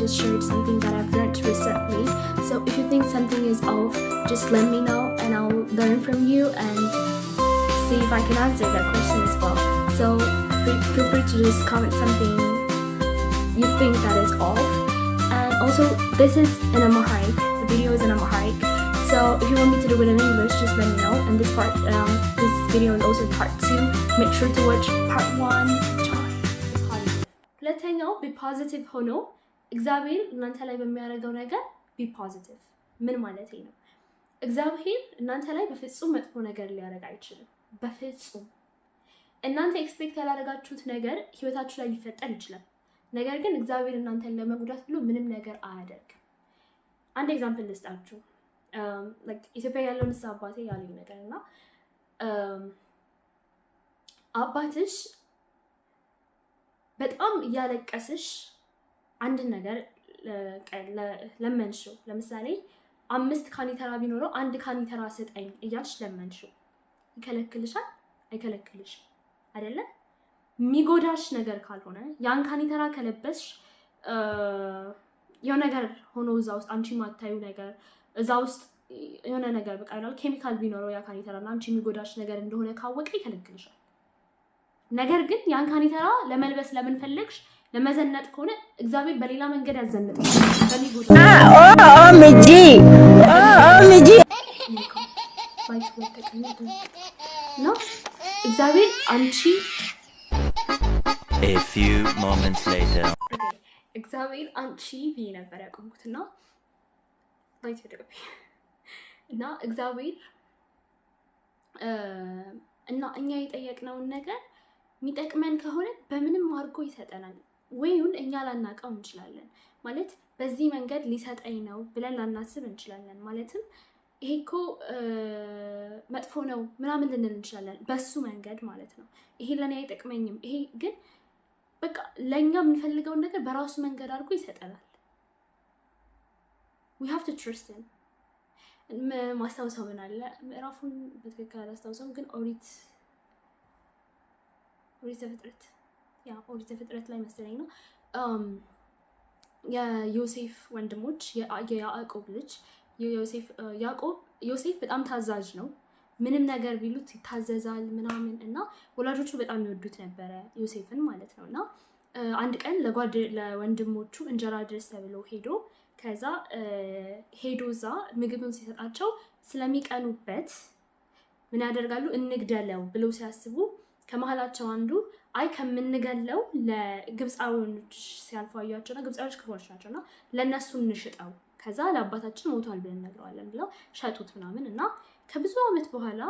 just shared something that I've learned recently. So if you think something is off, just let me know and I'll learn from you and see if I can answer that question as well. So feel free to just comment something you think that is off. And also, this is in Amharic. The video is in Amharic. So if you want me to do it in English, just let me know. And this video is also part 2. Make sure to watch part 1. ሁለተኛው be positive ሆኖ እግዚአብሔር እናንተ ላይ በሚያደርገው ነገር be positive ምን ማለት ነው? እግዚአብሔር እናንተ ላይ በፍጹም መጥፎ ነገር ሊያደርግ አይችልም። በፍጹም እናንተ ኤክስፔክት ያላደረጋችሁት ነገር ህይወታችሁ ላይ ሊፈጠር ይችላል። ነገር ግን እግዚአብሔር እናንተን ለመጉዳት ብሎ ምንም ነገር አያደርግም። አንድ ኤግዛምፕል ልስጣችሁ። ኢትዮጵያ ያለው ንስሐ አባቴ ያለኝ ነገርና አባትሽ በጣም እያለቀስሽ አንድ ነገር ለመንሽው። ለምሳሌ 5 ካኒተራ ቢኖረው 1 ካኒተራ ስጠኝ እያልሽ ለመንሽው። ይከለክልሻል? አይከለክልሽም አይደለ? የሚጎዳሽ ነገር ካልሆነ ያን ካኒተራ ከለበስሽ የሆነ ነገር ሆኖ እዛ ውስጥ አንቺ ማታዩ ነገር እዛ ውስጥ የሆነ ነገር በቃ አይደል ኬሚካል ቢኖረው ያ ካኒተራና አንቺ የሚጎዳሽ ነገር እንደሆነ ካወቀ ይከለክልሻል። ነገር ግን ያን ካኒተራ ለመልበስ ለምን ፈለግሽ? ለመዘነጥ ከሆነ እግዚአብሔር በሌላ መንገድ ያዘነጥሽ። በሚጎዳ ነው እግዚአብሔር አንቺ A few moments later እግዚአብሔር አንቺ ብዬ ነበር ያቆምኩትና እና እግዚአብሔር እና እኛ የጠየቅነውን ነገር የሚጠቅመን ከሆነ በምንም አድርጎ ይሰጠናል። ወይም እኛ ላናቀው እንችላለን። ማለት በዚህ መንገድ ሊሰጠኝ ነው ብለን ላናስብ እንችላለን። ማለትም ይሄ እኮ መጥፎ ነው ምናምን ልንል እንችላለን። በሱ መንገድ ማለት ነው። ይሄ ለኔ አይጠቅመኝም። ይሄ ግን በቃ ለኛ የምንፈልገውን ነገር በራሱ መንገድ አድርጎ ይሰጠናል። we have to trust him። ማስታወሰው ምን አለ ምዕራፉን በትክክል አላስታውሰውም፣ ግን ኦሪት ዘፍጥረት ላይ መሰለኝ ነው። የዮሴፍ ወንድሞች የያዕቆብ ልጅ ዮሴፍ በጣም ታዛዥ ነው። ምንም ነገር ቢሉት ይታዘዛል ምናምን እና ወላጆቹ በጣም ይወዱት ነበረ ዮሴፍን ማለት ነውና አንድ ቀን ለወንድሞቹ እንጀራ ድረስ ተብሎ ከዛ ሄዶዛ ምግብን ሲሰጣቸው ስለሚቀኑበት ምን ያደርጋሉ? እንግደለው ብለው ሲያስቡ ከመሃላቸው አንዱ አይ ከምንገለው ለግብፃዊዎች ሲያልፋያቸውና ግብፃዊዎች ክፎች ናቸውና ለነሱ እንሽጠው ከዛ ለአባታችን ሞቷል ብለን ነግረዋለን ብለው ሸጡት ምናምን እና ከብዙ ዓመት በኋላ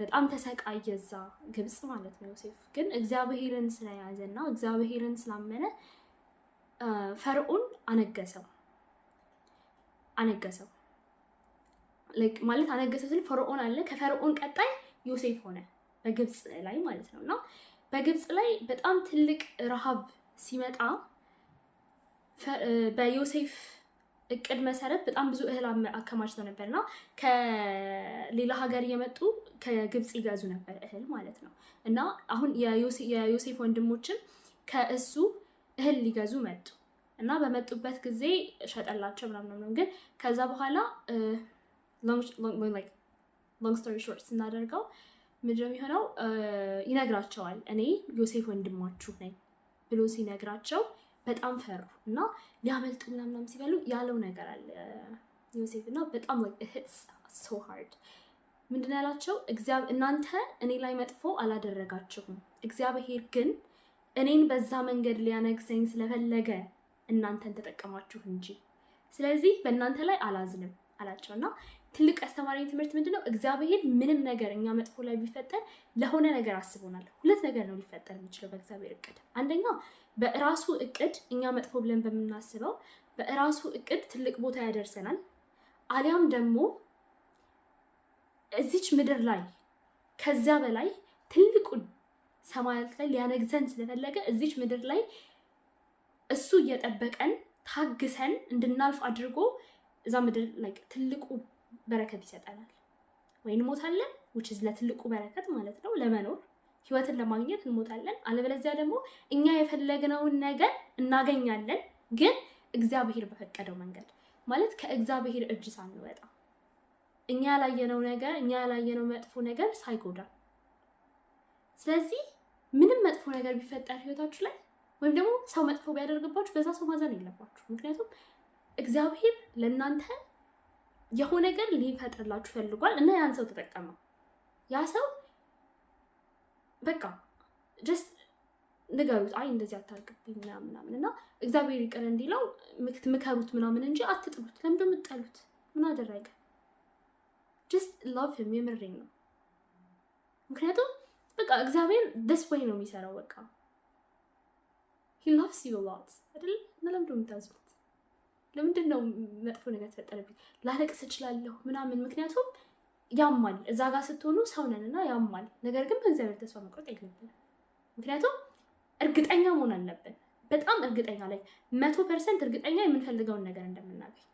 በጣም ተሰቃየዛ ግብፅ ማለት ነው ዮሴፍ። ግን እግዚአብሔርን ስለያዘና እግዚአብሔርን ስላመነ ፈርዖን አነገሰው ማለት አነገሰው ስለ ፈርዖን አለ። ከፈርዖን ቀጣይ ዮሴፍ ሆነ በግብፅ ላይ ማለት ነውና በግብፅ ላይ በጣም ትልቅ ረሃብ ሲመጣ በዮሴፍ እቅድ መሰረት በጣም ብዙ እህል አከማችተው ነበርና ከሌላ ሀገር እየመጡ ከግብፅ ይገዙ ነበር እህል ማለት ነው። እና አሁን የዮሴፍ ወንድሞችም ከእሱ እህል ሊገዙ መጡ እና በመጡበት ጊዜ ሸጠላቸው ምናምን። ግን ከዛ በኋላ long story short ስናደርገው ምንድነው የሚሆነው? ይነግራቸዋል እኔ ዮሴፍ ወንድማችሁ ነኝ ብሎ ሲነግራቸው በጣም ፈሩ እና ሊያመልጡ ምናምን ሲበሉ ያለው ነገር አለ ዮሴፍ እና በጣም hits so hard። ምንድነው ያላቸው? እናንተ እኔ ላይ መጥፎ አላደረጋችሁም፣ እግዚአብሔር ግን እኔን በዛ መንገድ ሊያነግሰኝ ስለፈለገ እናንተን ተጠቀማችሁ እንጂ ስለዚህ በእናንተ ላይ አላዝንም አላቸውና ትልቅ አስተማሪ ትምህርት ምንድነው? እግዚአብሔር ምንም ነገር እኛ መጥፎ ላይ ቢፈጠር ለሆነ ነገር አስቦናል። ሁለት ነገር ነው ሊፈጠር የሚችለው በእግዚአብሔር እቅድ። አንደኛ በራሱ እቅድ እኛ መጥፎ ብለን በመናስበው በራሱ እቅድ ትልቅ ቦታ ያደርሰናል። አሊያም ደግሞ እዚች ምድር ላይ ከዚያ በላይ ትልቁ ሰማያት ላይ ሊያነግዘን ስለፈለገ እዚች ምድር ላይ እሱ እየጠበቀን ታግሰን እንድናልፍ አድርጎ እዛ ምድር ላይ ትልቁ በረከት ይሰጠናል። ወይ እንሞታለን which is ለትልቁ በረከት ማለት ነው ለመኖር ህይወትን ለማግኘት እንሞታለን፣ አለበለዚያ ደግሞ እኛ የፈለግነውን ነገር እናገኛለን፣ ግን እግዚአብሔር በፈቀደው መንገድ ማለት ከእግዚአብሔር እጅ ሳንወጣ እኛ ያላየነው ነገር እኛ ያላየነው መጥፎ ነገር ሳይጎዳ። ስለዚህ ምንም መጥፎ ነገር ቢፈጠር ህይወታችሁ ላይ ወይም ደግሞ ሰው መጥፎ ቢያደርግባችሁ በዛ ሰው ማዘን የለባችሁ። ምክንያቱም እግዚአብሔር ለእናንተ የሆነ ነገር ሊፈጥርላችሁ ፈልጓል እና ያን ሰው ተጠቀመው። ያ ሰው በቃ ጀስት ንገሩት፣ አይ እንደዚህ አታርግብኝ ምናምን እና እግዚአብሔር ይቅር እንዲለው ምከሩት ምናምን እንጂ አትጥሉት። ለምንድን ነው የምትጠሉት? ምን አደረገ? ጀስት ላቭ ሂም። የምሬን ነው። ምክንያቱም በቃ እግዚአብሔር this way ነው የሚሰራው። በቃ he loves you a lot አይደል? ለምንድን ነው የምታዝኑት? ለምንድን ነው መጥፎ ነገር ተፈጠረብኝ ላለቅስ እችላለሁ ምናምን? ምክንያቱም ያማል። እዛ ጋር ስትሆኑ ሰው ነንና ያማል። ነገር ግን በእግዚአብሔር ተስፋ መቁረጥ የለብንም። ምክንያቱም እርግጠኛ መሆን አለብን። በጣም እርግጠኛ ላይ 100% እርግጠኛ የምንፈልገውን ነገር እንደምናገኝ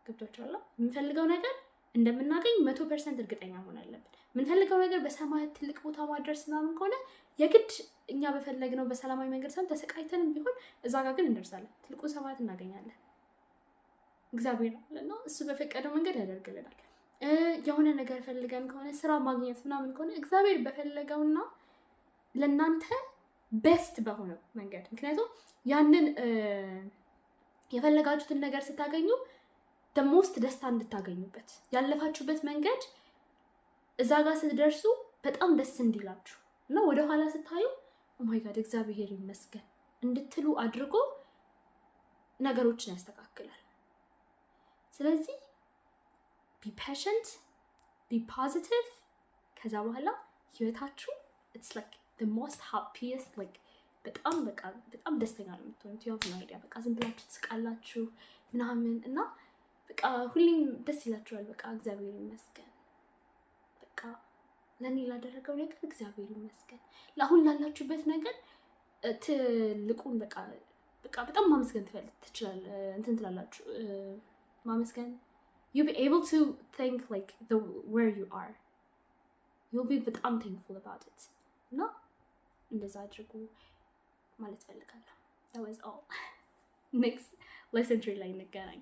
ገብቷችኋል? የምንፈልገው ነገር እንደምናገኝ 100% እርግጠኛ መሆን አለብን። የምንፈልገው ነገር በሰማያት ትልቅ ቦታ ማድረስ ምናምን ከሆነ የግድ እኛ በፈለግነው በሰላማዊ መንገድ ሳይሆን ተሰቃይተንም ቢሆን እዛ ጋር ግን እንደርሳለን። ትልቁ ሰማያት እናገኛለን። እግዚአብሔር አለና እሱ በፈቀደው መንገድ ያደርግልናል። የሆነ ነገር ፈልገን ከሆነ ስራ ማግኘት ምናምን ከሆነ እግዚአብሔር በፈለገውና ለእናንተ ቤስት በሆነው መንገድ። ምክንያቱም ያንን የፈለጋችሁትን ነገር ስታገኙ ደሞስት ደስታ እንድታገኙበት ያለፋችሁበት መንገድ እዛ ጋር ስትደርሱ በጣም ደስ እንዲላችሁ እና ወደኋላ ስታዩ ኦማይ ጋድ እግዚአብሔር ይመስገን እንድትሉ አድርጎ ነገሮችን ያስተካክላል። ስለዚህ ቢ ፔሸንት፣ ቢ ፖዚቲቭ። ከዛ በኋላ ህይወታችሁ it's like the most happiest like በጣም ደስተኛ ነው የምትሆኑት። ያው ነው አይዲያ በቃ ዝም ብላችሁ ትስቃላችሁ ምናምን እና በቃ ሁሌም ደስ ይላችኋል። በቃ እግዚአብሔር ይመስገን በቃ ለኔ ላደረገው ነገር እግዚአብሔር ይመስገን። ለአሁን ላላችሁበት ነገር ትልቁን በቃ በጣም ማመስገን ትችላላችሁ ማመስገን you'll be able to think like where you are. You'll be በጣም thankful about it. እና እንደዛ አድርጉ ማለት ፈልጋለሁ። That was all. Next lesson 3 ላይ እንገናኝ።